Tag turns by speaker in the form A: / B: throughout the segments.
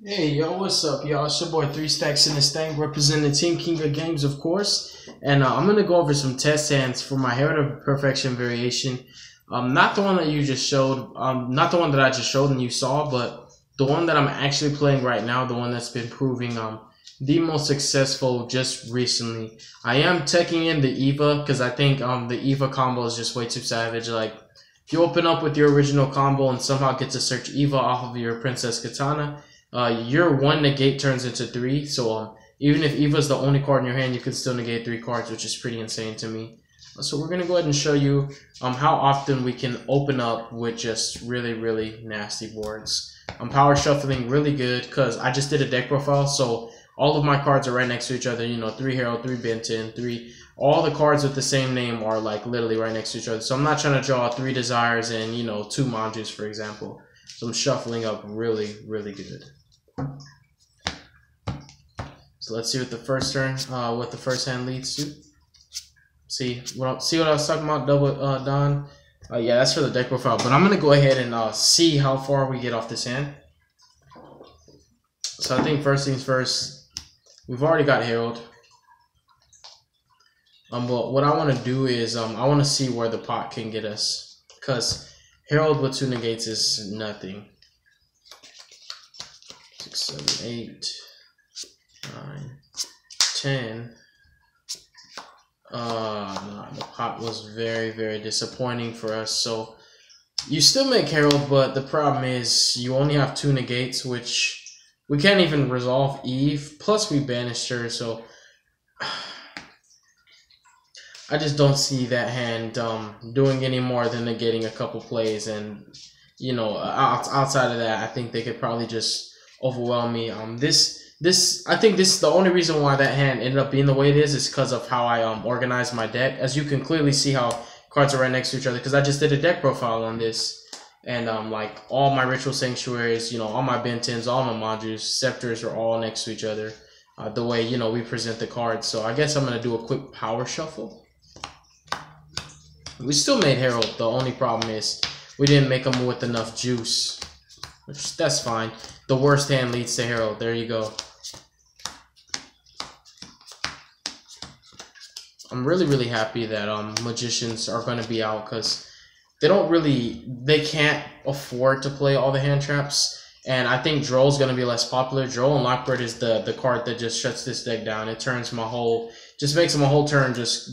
A: Hey, yo, what's up, y'all? It's your boy 3 Stacks in this thing, representing Team King of Games, of course. And I'm going to go over some test hands for my Herald of Perfection variation. Not the one that you just showed, not the one that I just showed and you saw, but the one that I'm actually playing right now, the one that's been proving the most successful just recently. I am teching in the Eva because I think the Eva combo is just way too savage. Like, if you open up with your original combo and somehow get to search Eva off of your Princess Katana, your one negate turns into 3. So even if Eva's the only card in your hand, you can still negate 3 cards, which is pretty insane to me. So we're gonna go ahead and show you how often we can open up with just really nasty boards. I'm power shuffling really good because I just did a deck profile, so all of my cards are right next to each other. You know, 3 Herald, 3 Benton, 3. All the cards with the same name are like literally right next to each other. So I'm not trying to draw 3 Desires and 2 Manjus, for example. So I'm shuffling up really good. So let's see what the first turn, what the first hand leads to. See what I was talking about, double Don? Yeah, that's for the deck profile. But I'm gonna go ahead and see how far we get off this hand. So I think first things first, we've already got Herald. But what I want to do is I want to see where the pot can get us, because Herald with 2 negates is nothing. 6, 7, 8, 9, 10. No, the pot was very disappointing for us. So you still make Herald, but the problem is you only have 2 negates, which we can't even resolve Eve. Plus we banished her, so I just don't see that hand doing any more than negating a couple plays. And outside of that, I think they could probably just overwhelm me. I think this is the only reason why that hand ended up being the way it is because of how I organized my deck. As you can clearly see how cards are right next to each other, because I just did a deck profile on this, and like all my Ritual Sanctuaries, all my Bentons, all my Manjus, Scepters are all next to each other, the way we present the cards. So I guess I'm gonna do a quick power shuffle. We still made Herald. The only problem is we didn't make them with enough juice, which that's fine. The worst hand leads to Herald. There you go. I'm really happy that Magicians are going to be out, because they can't afford to play all the hand traps. And I think Droll's going to be less popular. Droll and Lockbird is the card that just shuts this deck down. It turns just makes my whole turn just,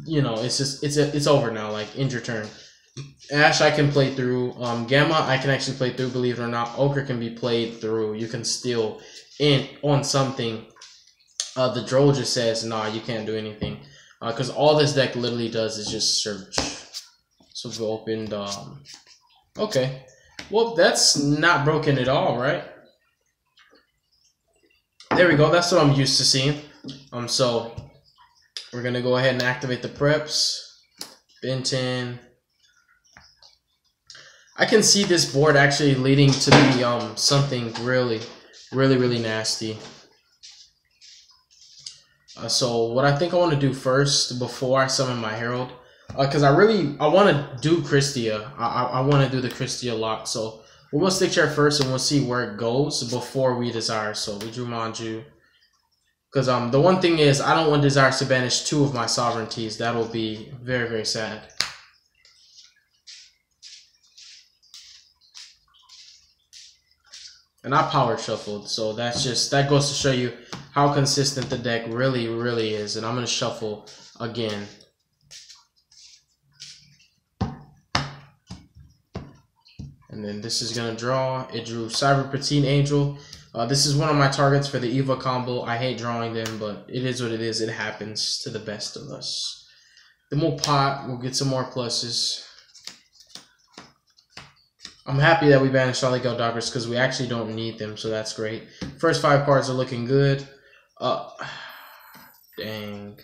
A: it's over now, like end your turn. Ash I can play through. Gamma I can actually play through, believe it or not. Ochre can be played through. You can steal in on something. The Droll just says, nah, you can't do anything. Because all this deck literally does is just search. So we opened, okay. Well, that's not broken at all, right? There we go. That's what I'm used to seeing. So we're going to go ahead and activate the preps. Benton. I can see this board actually leading to be something really nasty. So what I think I want to do first before I summon my Herald, because I want to do Christia. I want to do the Christia lock. So we're going to stick chair first, and we'll see where it goes before we Desire. So we drew Manju. Because the one thing is, I don't want Desires to banish 2 of my sovereignties. That will be very sad. And I power shuffled, so that goes to show you how consistent the deck really is. And I'm gonna shuffle again. And then this is gonna draw. It drew Cyber Patine Angel. This is one of my targets for the Eva combo. I hate drawing them, but it is what it is. It happens to the best of us. Then we'll pot. We'll get some more pluses. I'm happy that we banished all the Go Doggers because we actually don't need them, so that's great. First 5 cards are looking good. Dang.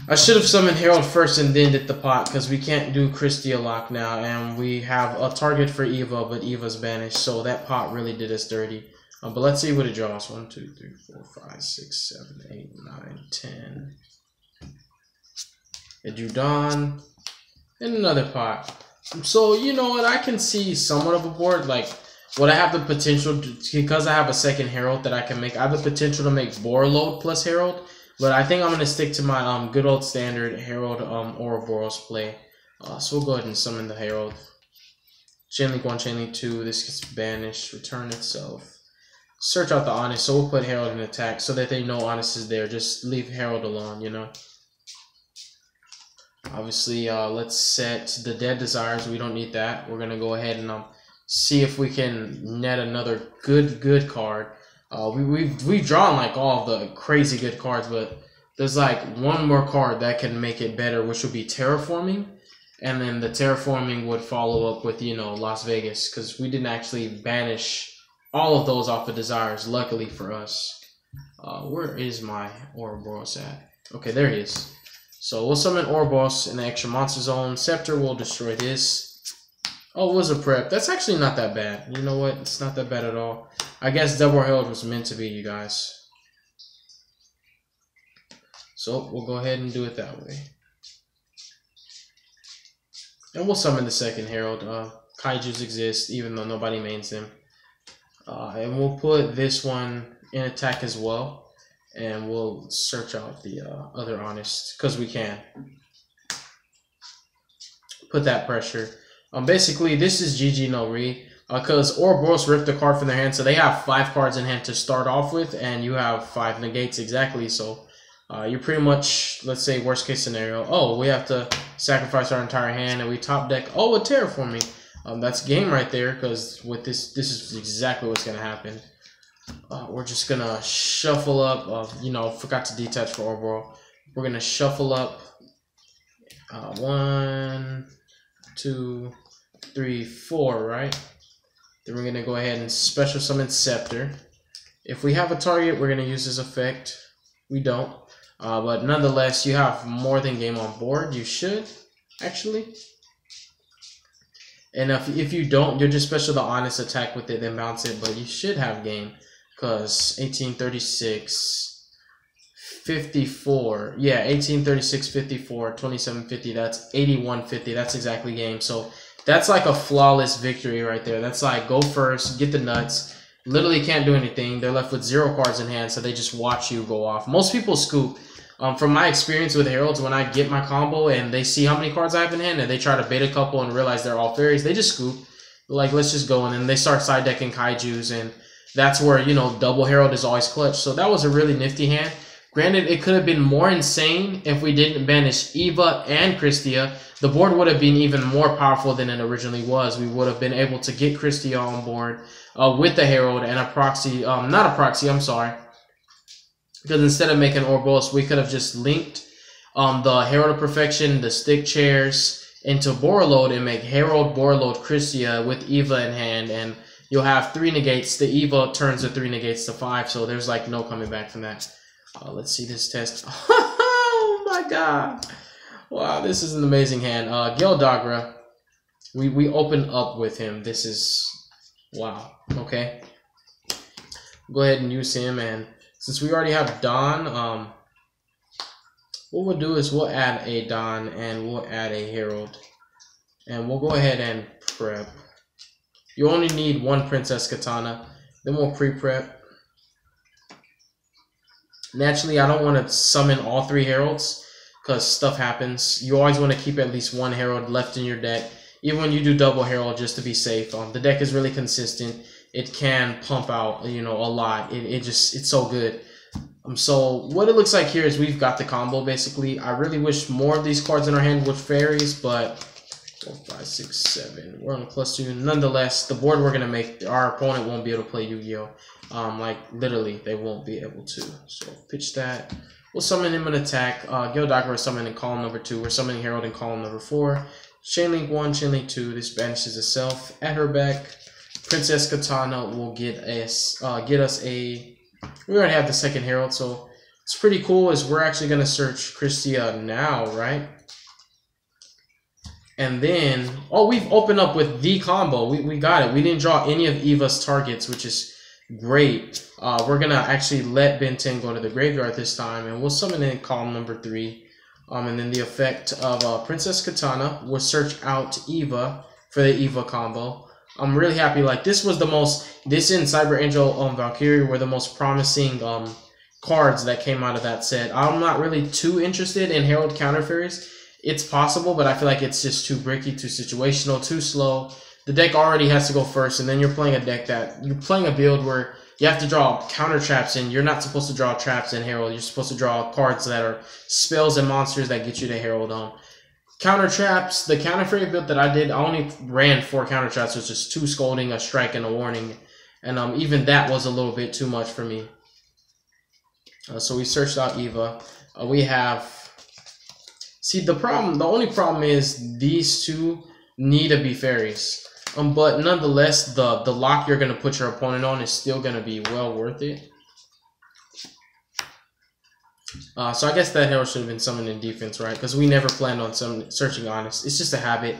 A: I should have summoned Herald first and then did the pot, because we can't do Christia lock now, and we have a target for Eva, but Eva's banished, so that pot really did us dirty. But let's see what it draws. 1, 2, 3, 4, 5, 6, 7, 8, 9, 10. It drew Dawn. And another pot. So, you know what, I can see somewhat of a board. Like, what I have the potential to, because I have a second Herald that I can make. I have the potential to make Borreload plus Herald, but I think I'm gonna stick to my good old standard Herald Ouroboros play. So we'll go ahead and summon the Herald. Chainlink 1, Chainlink 2. This gets banished. Return itself. Search out the Honest. So we'll put Herald in attack so that they know Honest is there. Just leave Herald alone, you know. Obviously, let's set the Dead Desires. We don't need that. We're gonna go ahead and see if we can net another good card. We've drawn like all the crazy good cards, but there's like one more card that can make it better, which would be Terraforming, and then the Terraforming would follow up with, you know, Las Vegas, because we didn't actually banish all of those off of Desires, luckily for us. Where is my Ouroboros at? Okay, there he is. So we'll summon Ouroboros in the extra monster zone. Scepter will destroy this. Oh, it was a prep. That's actually not that bad. You know what? It's not that bad at all. I guess Double Herald was meant to be, you guys. So we'll go ahead and do it that way. And we'll summon the second Herald. Kaijus exist, even though nobody mains them. And we'll put this one in attack as well. And we'll search out the other Honest, because we can. Put that pressure. Basically, this is GG no Re, because Ouroboros ripped a card from their hand, so they have 5 cards in hand to start off with, and you have 5 negates exactly, so you're pretty much, let's say, worst case scenario. Oh, we have to sacrifice our entire hand, and we top deck, oh, a Terraforming. That's game right there, because with this is exactly what's going to happen. We're just going to shuffle up, you know, forgot to detach for Ouroboros. We're going to shuffle up 1, 2, 3, 4, right? Then we're going to go ahead and special summon Scepter. If we have a target, we're going to use this effect. We don't. But nonetheless, you have more than game on board. You should, actually. And if you don't, you'll just special the Honest attack with it, then bounce it. But you should have game. Because 1836, 54. Yeah, 1836, 54, 2750. That's 8150. That's exactly game. So that's like a flawless victory right there. That's like go first, get the nuts. Literally can't do anything. They're left with 0 cards in hand, so they just watch you go off. Most people scoop. From my experience with Heralds, when I get my combo and they see how many cards I have in hand and they try to bait a couple and realize they're all fairies, they just scoop. Like, let's just go. And then they start side decking Kaijus, and that's where, you know, Double Herald is always clutch. So that was a really nifty hand. Granted, it could have been more insane if we didn't banish Eva and Christia. The board would have been even more powerful than it originally was. We would have been able to get Christia on board with the Herald and a proxy, not a proxy, I'm sorry. Because instead of making Ouroboros, we could have just linked the Herald of Perfection, the stick chairs, into Borreload and make Herald, Borreload, Christia with Eva in hand, and you'll have 3 negates. The Eva turns the 3 negates to 5, so there's like no coming back from that. Let's see this test. Oh my god. Wow, this is an amazing hand. Gildagra, we open up with him. This is, wow, okay. Go ahead and use him, and since we already have Don, what we'll do is we'll add a Don and we'll add a Herald. And we'll go ahead and prep. You only need 1 Princess Katana. Then we'll pre-prep. Naturally, I don't want to summon all 3 Heralds because stuff happens. You always want to keep at least 1 Herald left in your deck, even when you do double Herald, just to be safe. The deck is really consistent. It can pump out, you know, a lot. It's so good. So what it looks like here is we've got the combo basically. I really wish more of these cards in our hand were fairies, but 4, 5, 6, 7. We're on a +2. Nonetheless, the board we're gonna make, our opponent won't be able to play Yu-Gi-Oh. Like literally, they won't be able to. So pitch that. We'll summon him an attack. Gildagra is summoned in column number 2. We're summoning Herald in column number 4. Chainlink 1, Chainlink 2. This banishes itself. At her back, Princess Katana will get us a. We already have the second Herald, so it's pretty cool. Is we're actually gonna search Christia now, right? And then, oh, we've opened up with the combo. We got it. We didn't draw any of Eva's targets, which is great. We're gonna actually let Ben 10 go to the graveyard this time, and we'll summon in column number 3. And then the effect of Princess Katana will search out Eva for the Eva combo. I'm really happy. Like, this was the most, this and Cyber Angel Valkyrie were the most promising cards that came out of that set. I'm not really too interested in Herald counter fairies. It's possible, but I feel like it's just too bricky, too situational, too slow. The deck already has to go first, and then you're playing a deck that, you're playing a build where you have to draw counter traps, and you're not supposed to draw traps in Herald. You're supposed to draw cards that are spells and monsters that get you to Herald. Counter traps, the counter fairy build that I did, I only ran 4 counter traps, which is 2 scolding, a strike, and a warning. And even that was a little bit too much for me. So we searched out Eva. We have... See, the only problem is these 2 need to be fairies. But nonetheless, the lock you're going to put your opponent on is still going to be well worth it. So I guess that Herald should have been summoned in defense, right? Because we never planned on searching Honest. It's just a habit.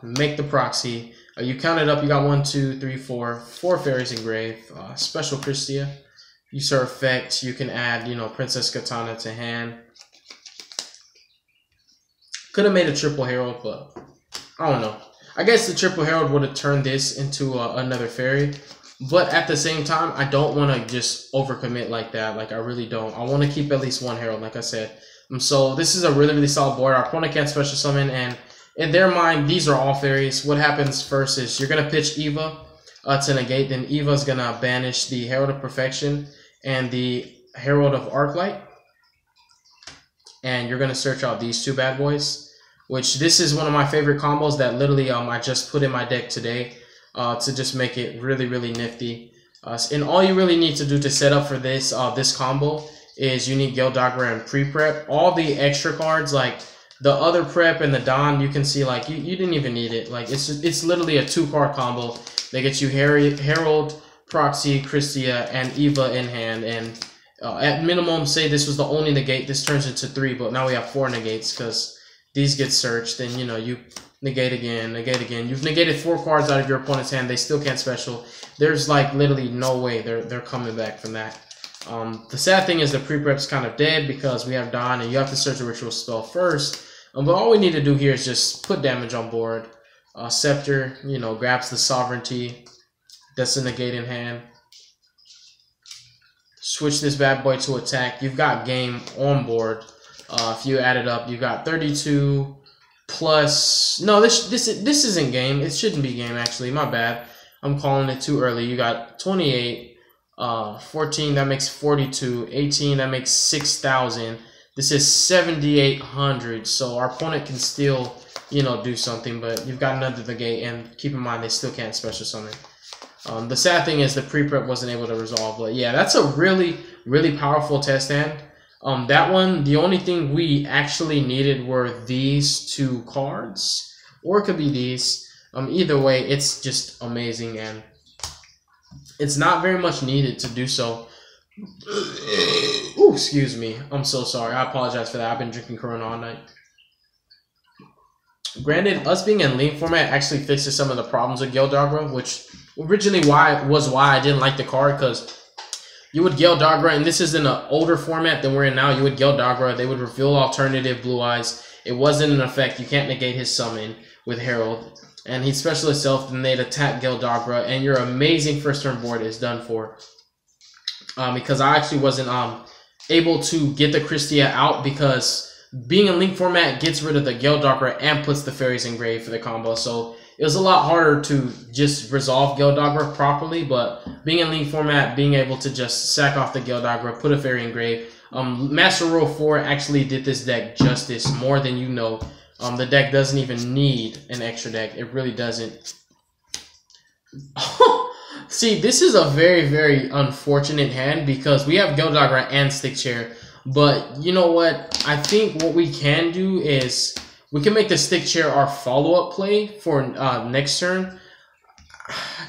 A: Make the proxy. You count it up. You got 1, 2, 3, 4 fairies engraved. Special Christia. Use her effect. You can add, you know, Princess Katana to hand. Could have made a triple Herald, but I don't know. I guess the triple Herald would have turned this into another fairy. But at the same time, I don't want to just overcommit like that. Like, I really don't. I want to keep at least 1 Herald, like I said. So this is a really, really solid board. Our opponent can't special summon, and in their mind, these are all fairies. What happens first is you're going to pitch Eva to negate. Then Eva's going to banish the Herald of Perfection and the Herald of Arclight. And you're going to search out these 2 bad boys, which this is one of my favorite combos that literally I just put in my deck today. To just make it really, really nifty. And all you really need to do to set up for this this combo is you need Gildagra and pre-prep. All the extra cards, like the other prep and the Don, you can see like you didn't even need it. Like it's literally a 2-card combo. They get you Herald, Proxy, Christia, and Eva in hand. And at minimum, say this was the only negate, this turns into 3, but now we have 4 negates because these get searched. And you know, you negate again, negate again. You've negated 4 cards out of your opponent's hand. They still can't special. There's like literally no way they're coming back from that. The sad thing is the pre-prep's kind of dead because we have Don and you have to search a ritual spell first. But all we need to do here is just put damage on board. Scepter, you know, grabs the sovereignty. That's a negate in hand. Switch this bad boy to attack. You've got game on board. If you add it up, you got 32 plus. No, this isn't game. It shouldn't be game actually. My bad. I'm calling it too early. You got 28, 14. That makes 42. 18. That makes 6,000. This is 7,800. So our opponent can still, you know, do something. But you've got another negate, and keep in mind they still can't special summon. The sad thing is the pre-prep wasn't able to resolve, but yeah, that's a really, really powerful test hand. That one, the only thing we actually needed were these 2 cards, or it could be these. Either way, it's just amazing, and it's not very much needed to do so. Ooh, excuse me. I'm so sorry. I apologize for that. I've been drinking Corona all night. Granted, us being in lean format actually fixes some of the problems with Gildagra, which originally why I didn't like the card, because you would Gildagra, and this is in an older format than we're in now. You would Gildagra, they would reveal alternative Blue Eyes. It wasn't an effect. You can't negate his summon with Herald. And he'd special himself, and they'd attack Gildagra, and your amazing first turn board is done for. Because I actually wasn't able to get the Christia out, because being in Link format gets rid of the Gildagra and puts the fairies in grave for the combo. So it was a lot harder to just resolve Gildagra properly, but being in Link format, being able to just sack off the Gildagra, put a fairy in grave. Master Rule 4 actually did this deck justice more than you know. The deck doesn't even need an extra deck. It really doesn't. See, this is a very, very unfortunate hand because we have Gildagra and Stick Chair. But you know what? I think what we can do is we can make the Stick Chair our follow-up play for next turn.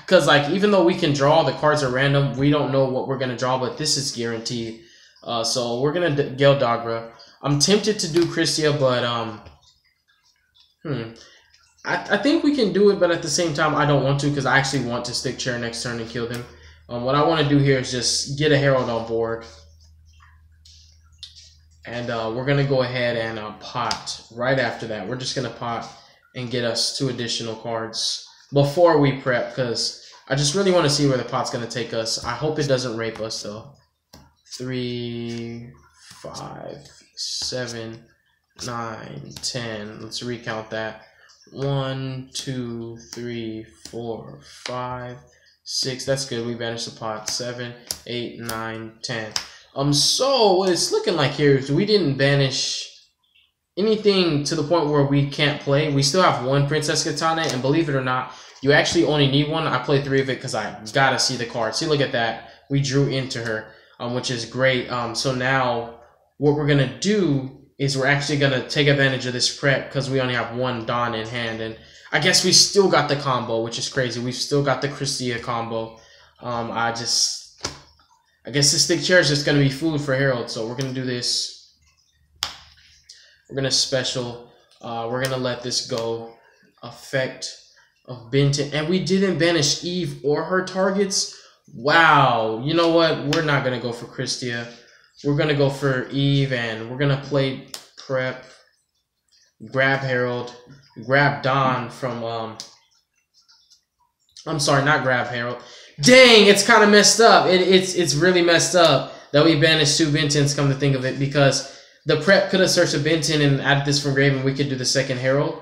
A: Because like even though we can draw, the cards are random. We don't know what we're going to draw, but this is guaranteed. So we're going to Gildagra. I'm tempted to do Christia, but I think we can do it, but at the same time, I don't want to because I actually want to Stick Chair next turn and kill them. What I want to do here is just get a Herald on board. And we're going to go ahead and pot right after that. We're just going to pot and get us 2 additional cards. before we prep, because I just really want to see where the pot's going to take us. I hope it doesn't rape us, though. 3, 5, 7, 9, 10. Let's recount that. 1, 2, 3, 4, 5, 6. That's good. We banished the pot. 7, 8, 9, 10. So what it's looking like here is we didn't banish anything to the point where we can't play. We still have one Princess Katana, and believe it or not, you actually only need one. I play 3 of it because I gotta see the card. See, look at that. We drew into her, which is great. So now what we're gonna do is we're actually gonna take advantage of this prep because we only have one Dawn in hand, and I guess we still got the combo, which is crazy. We've still got the Christia combo. I guess the stick chair is just gonna be food for Herald. So we're gonna do this. We're gonna special. We're gonna let this go. Effect of Benton, and we didn't banish Eve or her targets. Wow. You know what? We're not gonna go for Christia. We're gonna go for Eve, and we're gonna play prep. Grab Herald. Grab Dawn from I'm sorry, not grab Herald. Dang, it's kind of messed up. It's really messed up that we banished 2 Bentons, come to think of it, because the prep could have searched a Benton and added this from grave, and we could do the second Herald.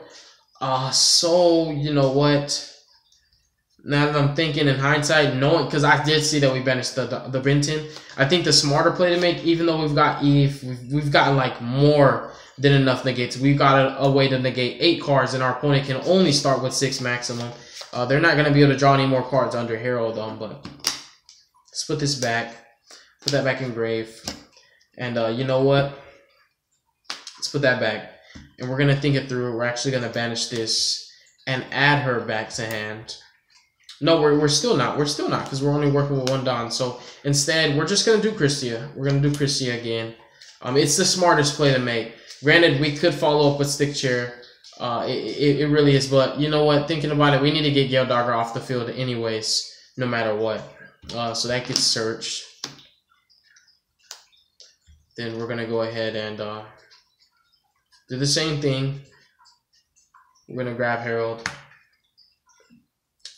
A: So you know what? Now that I'm thinking in hindsight, knowing, because I did see that we banished the Benton, I think the smarter play to make, even though we've got Eve, we've gotten like more than enough negates. We've got a way to negate 8 cards, and our opponent can only start with 6 maximum. They're not going to be able to draw any more cards under Herald, but let's put this back. Put that back in grave. And you know what? Let's put that back. And we're going to think it through. We're actually going to banish this and add her back to hand. No, we're still not. We're still not, because we're only working with 1 Dawn. So instead, we're just going to do Christia. We're going to do Christia again. It's the smartest play to make. Granted, we could follow up with Stick Chair. It really is. But you know what? Thinking about it, we need to get Yugioh Dagger off the field anyways, no matter what. So that gets searched. Then we're going to go ahead and do the same thing. We're going to grab Herald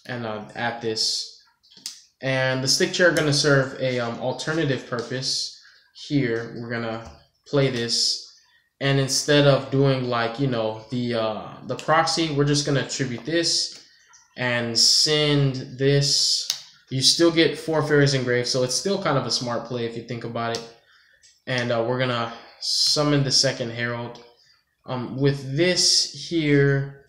A: and add this. And the Stick Chair are going to serve a alternative purpose. Here, we're going to play this. And instead of doing like, you know, the proxy, we're just going to attribute this and send this. You still get 4 fairies engraved, so it's still kind of a smart play if you think about it. And we're going to summon the second Herald. With this here,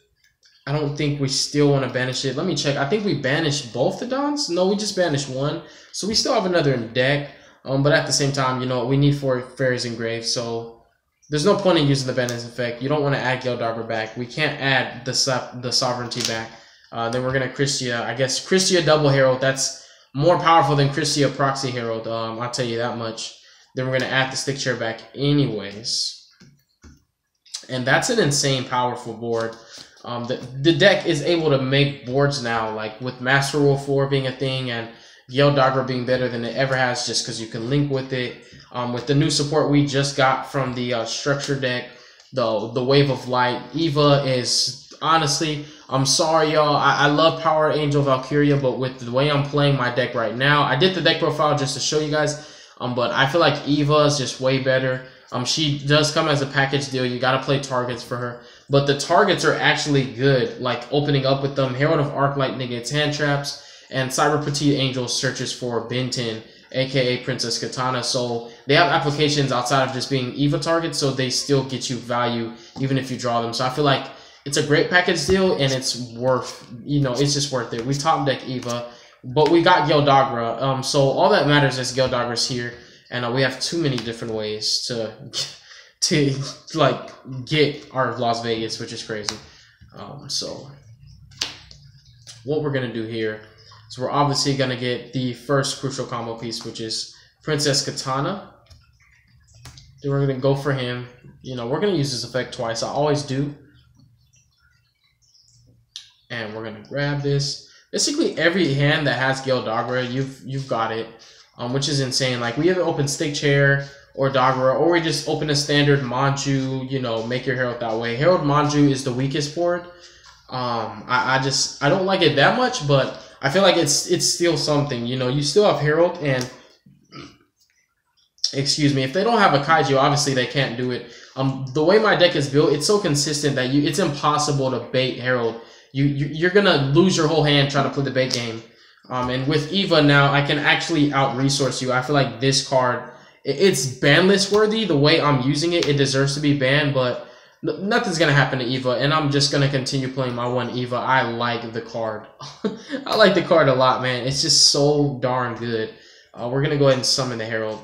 A: I don't think we still want to banish it. Let me check. I think we banished both the Dons. No, we just banished 1. So we still have another in deck. But at the same time, you know, we need 4 fairies engraved, so there's no point in using the banish effect. You don't want to add Yugioh Dagger back. We can't add the sovereignty back. Then we're going to Christia. I guess Christia double Herald. That's more powerful than Christia proxy Herald. I'll tell you that much. Then we're going to add the Stick Chair back anyways. And that's an insane powerful board. The deck is able to make boards now, like with Master Rule 4 being a thing and Yugioh Dagger being better than it ever has, just because you can link with it. With the new support we just got from the structure deck, the Wave of Light, Eva is honestly, I'm sorry y'all, I love Power Angel Valkyria, but with the way I'm playing my deck right now, I did the deck profile just to show you guys, but I feel like Eva is just way better. She does come as a package deal. You got to play targets for her, but the targets are actually good, like opening up with them. Herald of Arclight negates hand traps, and Cyber Petite Angel searches for Benton, aka Princess Katana. So they have applications outside of just being Eva targets, so they still get you value even if you draw them. So I feel like it's a great package deal, and it's worth, you know, it's just worth it. We top deck Eva, but we got Yugioh Dagger. So all that matters is Yugioh Dagger's here, and we have too many different ways to like get our Las Vegas, which is crazy. So what we're gonna do here, so we're obviously going to get the first crucial combo piece, which is Princess Katana. Then we're going to go for him. You know, we're going to use this effect twice. I always do. And we're going to grab this. Basically, every hand that has Yugioh Dagger, you've got it, which is insane. Like, we either open Stick Chair or Dagger, or we just open a standard Manju, you know, make your Herald that way. Herald Manju is the weakest board. I don't like it that much, but I feel like it's still something. You know, you still have Herald, and excuse me, if they don't have a Kaiju, obviously they can't do it. The way my deck is built, it's so consistent that it's impossible to bait Herald. You're gonna lose your whole hand trying to play the bait game. And with Eva now, I can actually out-resource you. I feel like this card, it's banlist worthy. The way I'm using it, it deserves to be banned, but nothing's going to happen to Eva, and I'm just going to continue playing my one Eva. I like the card. I like the card a lot, man. It's just so darn good. We're going to go ahead and summon the Herald.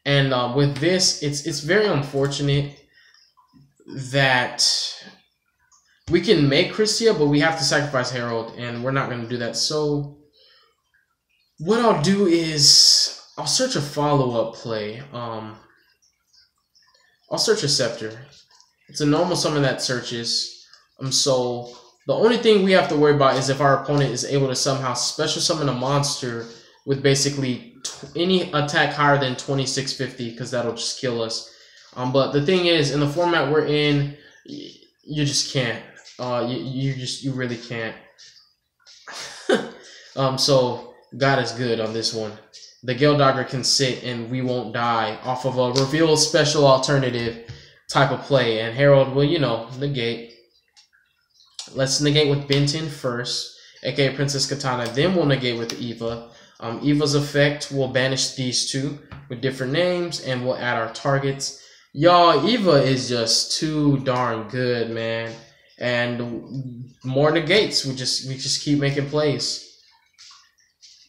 A: And with this, it's very unfortunate that we can make Christia, but we have to sacrifice Herald, and we're not going to do that. So what I'll do is I'll search a follow-up play. I'll search a Scepter. It's a normal summon that searches. So the only thing we have to worry about is if our opponent is able to somehow special summon a monster with basically any attack higher than 2650, because that'll just kill us. But the thing is, in the format we're in, you just can't. You really can't. So God is good on this one. The Gale Dagger can sit and we won't die off of a reveal special alternative type of play. And Herald will, you know, negate. Let's negate with Benton first, aka Princess Katana. Then we'll negate with Eva. Eva's effect will banish these two with different names, and we'll add our targets. Y'all, Eva is just too darn good, man. And more negates. We just keep making plays.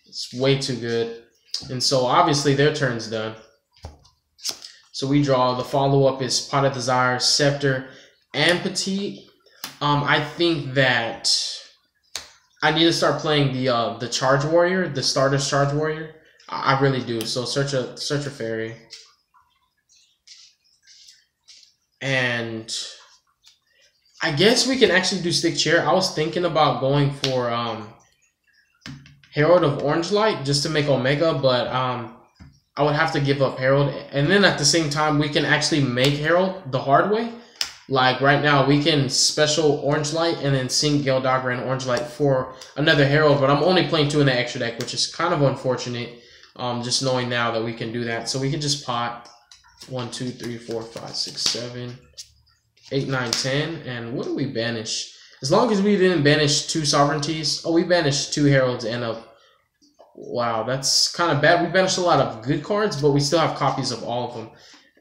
A: It's way too good. And so obviously their turn's done. So we draw. The follow-up is Pot of Desire, Scepter, and Petite. I think that I need to start playing the Charge Warrior, the starter's Charge Warrior. I really do. So search a fairy. And I guess we can actually do Stick Chair. I was thinking about going for Herald of Orange Light just to make Omega, but I would have to give up Herald. And then at the same time, we can actually make Herald the hard way. Like right now, we can special Orange Light and then sink Gale Dagger and Orange Light for another Herald, but I'm only playing 2 in the extra deck, which is kind of unfortunate, just knowing now that we can do that. So we can just pot 1, 2, 3, 4, 5, 6, 7, 8, 9, 10. And what do we banish? As long as we didn't banish 2 sovereignties. Oh, we banished 2 Heralds and a... Wow, that's kind of bad. We banished a lot of good cards, but we still have copies of all of them.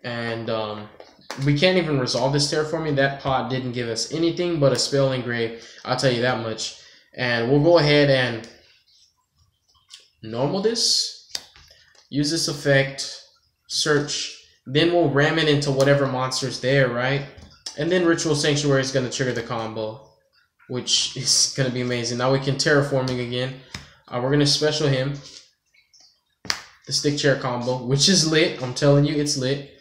A: And we can't even resolve this terraforming. That pot didn't give us anything but a spell engrave. I'll tell you that much. And we'll go ahead and normal this. Use this effect. Search. Then we'll ram it into whatever monster's there, right? And then Ritual Sanctuary is going to trigger the combo, which is going to be amazing. Now we can terraforming again. We're going to special him. The Stick Chair combo, which is lit. I'm telling you, it's lit.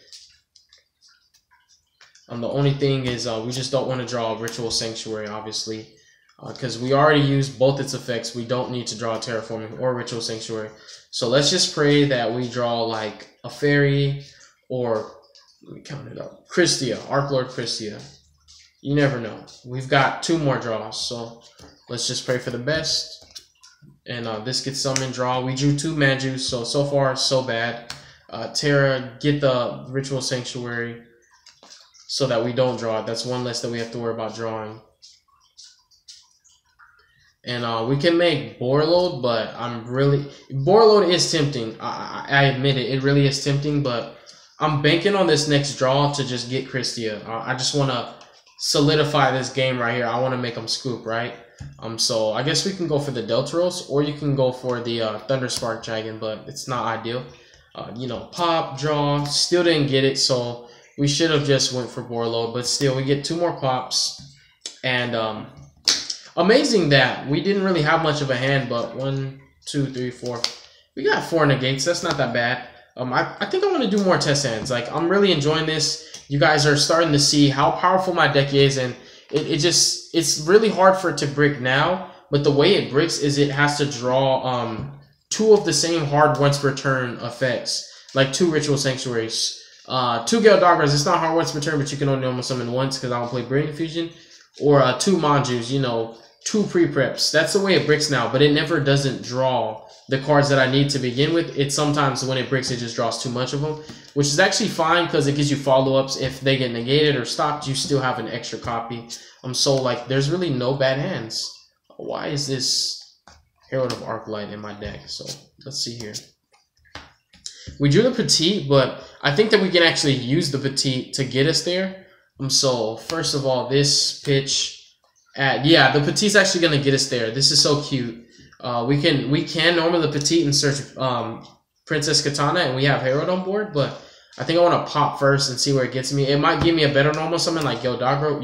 A: The only thing is we just don't want to draw a Ritual Sanctuary, obviously. Because we already used both its effects. We don't need to draw a Terraforming or Ritual Sanctuary. So let's just pray that we draw like a Fairy or... Let me count it up. Christia, Arc Lord Christia. You never know. We've got 2 more draws, so let's just pray for the best. And this gets summoned, draw. We drew 2 Manjus, so far so bad. Terra, get the Ritual Sanctuary so that we don't draw it. That's one less that we have to worry about drawing. And we can make Borload, but Borload is tempting. I admit it. It really is tempting, but I'm banking on this next draw to just get Christia. I just want to solidify this game right here. I want to make them scoop, right? So I guess we can go for the Deltaros, or you can go for the Thunderspark Dragon, but it's not ideal. You know, pop, draw, still didn't get it, so we should have just went for Borload, but still we get 2 more pops. And amazing that we didn't really have much of a hand, but 1, 2, 3, 4. We got 4 negates. That's not that bad. I think I want to do more test hands. Like, I'm really enjoying this. You guys are starting to see how powerful my deck is, and it's really hard for it to brick now, but the way it bricks is it has to draw 2 of the same hard once per turn effects, like 2 Ritual Sanctuaries, 2 Gale Daggers. It's not hard once per turn, but you can only normal summon once because I don't play Brilliant Fusion. or 2 Manjus, you know, 2 pre-preps. That's the way it bricks now, but it never doesn't draw the cards that I need to begin with. It sometimes when it bricks, it just draws too much of them, which is actually fine because it gives you follow-ups. If they get negated or stopped, you still have an extra copy. So like there's really no bad hands. Why is this Herald of Arclight in my deck? So let's see here. We drew the Petite, but I think that we can actually use the Petite to get us there. So first of all, this pitch at, yeah, the Petite's actually gonna get us there. This is so cute. We can normally the Petite and search Princess Katana, and we have Herald on board, but I think I want to pop first and see where it gets me. It might give me a better normal summon like Gildagro.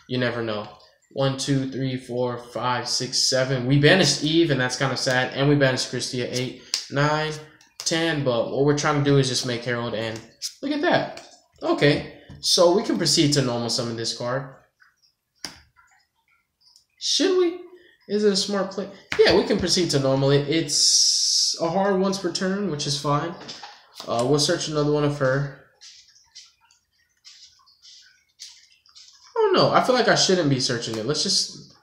A: You never know. 1, 2, 3, 4, 5, 6, 7. We banished Eve, and that's kind of sad. And we banished Christia. 8, 9, 10. But what we're trying to do is just make Herald, and look at that. Okay, so we can proceed to normal summon this card. Should we? Is it a smart play? Yeah, we can proceed to normal it. It's a hard once per turn, which is fine. We'll search another one of her. Oh no, I feel like I shouldn't be searching it. Let's just,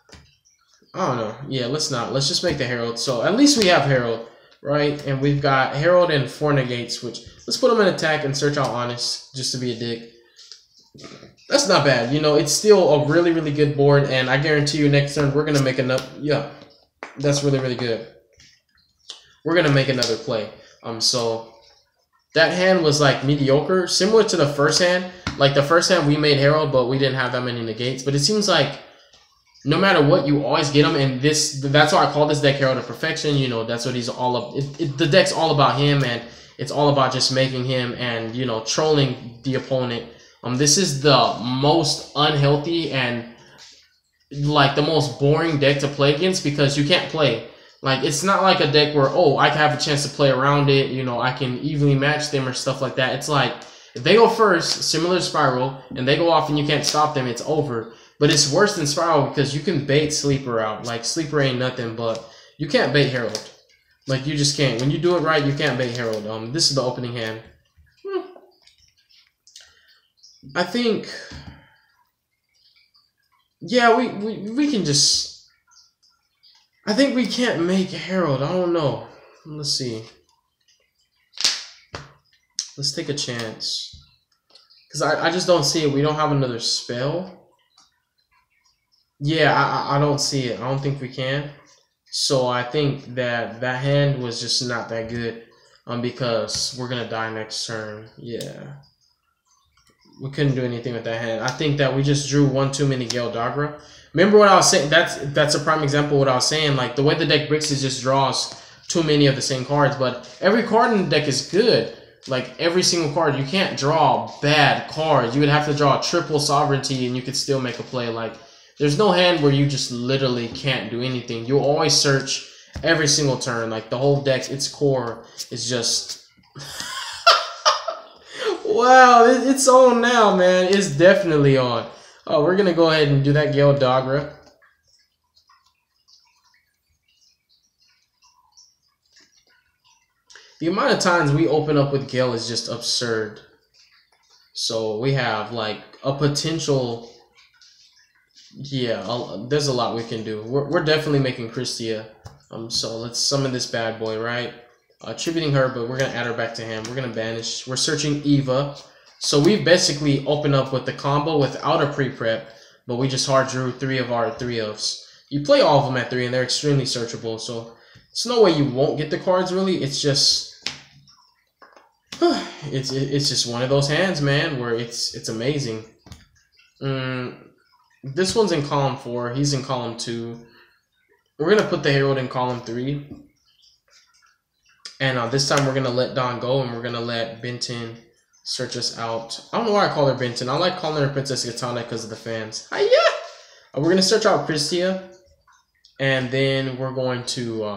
A: I don't know. Yeah, let's not. Let's just make the Herald. So at least we have Herald, right? And we've got Herald and 4 negates, which let's put them in attack and search out Honest, just to be a dick. That's not bad. You know, it's still a really, really good board, and I guarantee you next turn we're going to make another, yeah, that's really, really good. We're going to make another play. So that hand was like mediocre, similar to the first hand. Like the first hand we made Herald, but we didn't have that many negates. But it seems like no matter what, you always get him. And that's why I call this deck Herald of Perfection. You know, that's what he's all up. The deck's all about him, and it's all about just making him and, you know, trolling the opponent. This is the most unhealthy and like the most boring deck to play against because you can't play. Like, it's not like a deck where, oh, I can have a chance to play around it, you know, I can evenly match them or stuff like that. It's like, if they go first, similar to Spiral, and they go off and you can't stop them, it's over. But it's worse than Spiral because you can bait Sleeper out. Like, Sleeper ain't nothing, but you can't bait Herald. Like, you just can't. When you do it right, you can't bait Herald. This is the opening hand. I think, yeah, we can just, I think we can't make Herald. I don't know. Let's see. Let's take a chance. Because I just don't see it. We don't have another spell. Yeah, I don't see it. I don't think we can. So I think that that hand was just not that good. Because we're going to die next turn. Yeah. We couldn't do anything with that hand. I think that we just drew one too many Gildagro. Remember what I was saying? That's a prime example of what I was saying. Like, the way the deck bricks is just draws too many of the same cards. But every card in the deck is good. Like, every single card. You can't draw bad cards. You would have to draw triple Sovereignty and you could still make a play. Like, there's no hand where you just literally can't do anything. You'll always search every single turn. Like, the whole deck, its core is just... Wow, it's on now, man. It's definitely on. Oh, we're going to go ahead and do that Gildagro. The amount of times we open up with Gale is just absurd. So we have, like, a potential... Yeah, there's a lot we can do. We're definitely making Christia. So let's summon this bad boy, right? Attributing her, but we're going to add her back to him. We're going to banish. We're searching Eva. So we've basically opened up with the combo without a pre-prep, but we just hard drew 3 of our 3-ofs. You play all of them at 3, and they're extremely searchable, so it's no way you won't get the cards, really. It's just... it's just one of those hands, man, where it's amazing. This one's in column 4. He's in column 2. We're going to put the Herald in column 3. And this time we're going to let Dawn go, and we're going to let Benton search us out. I don't know why I call her Benton. I like calling her Princess Katana because of the fans. Hiya! We're going to search out Christia, and then we're going to...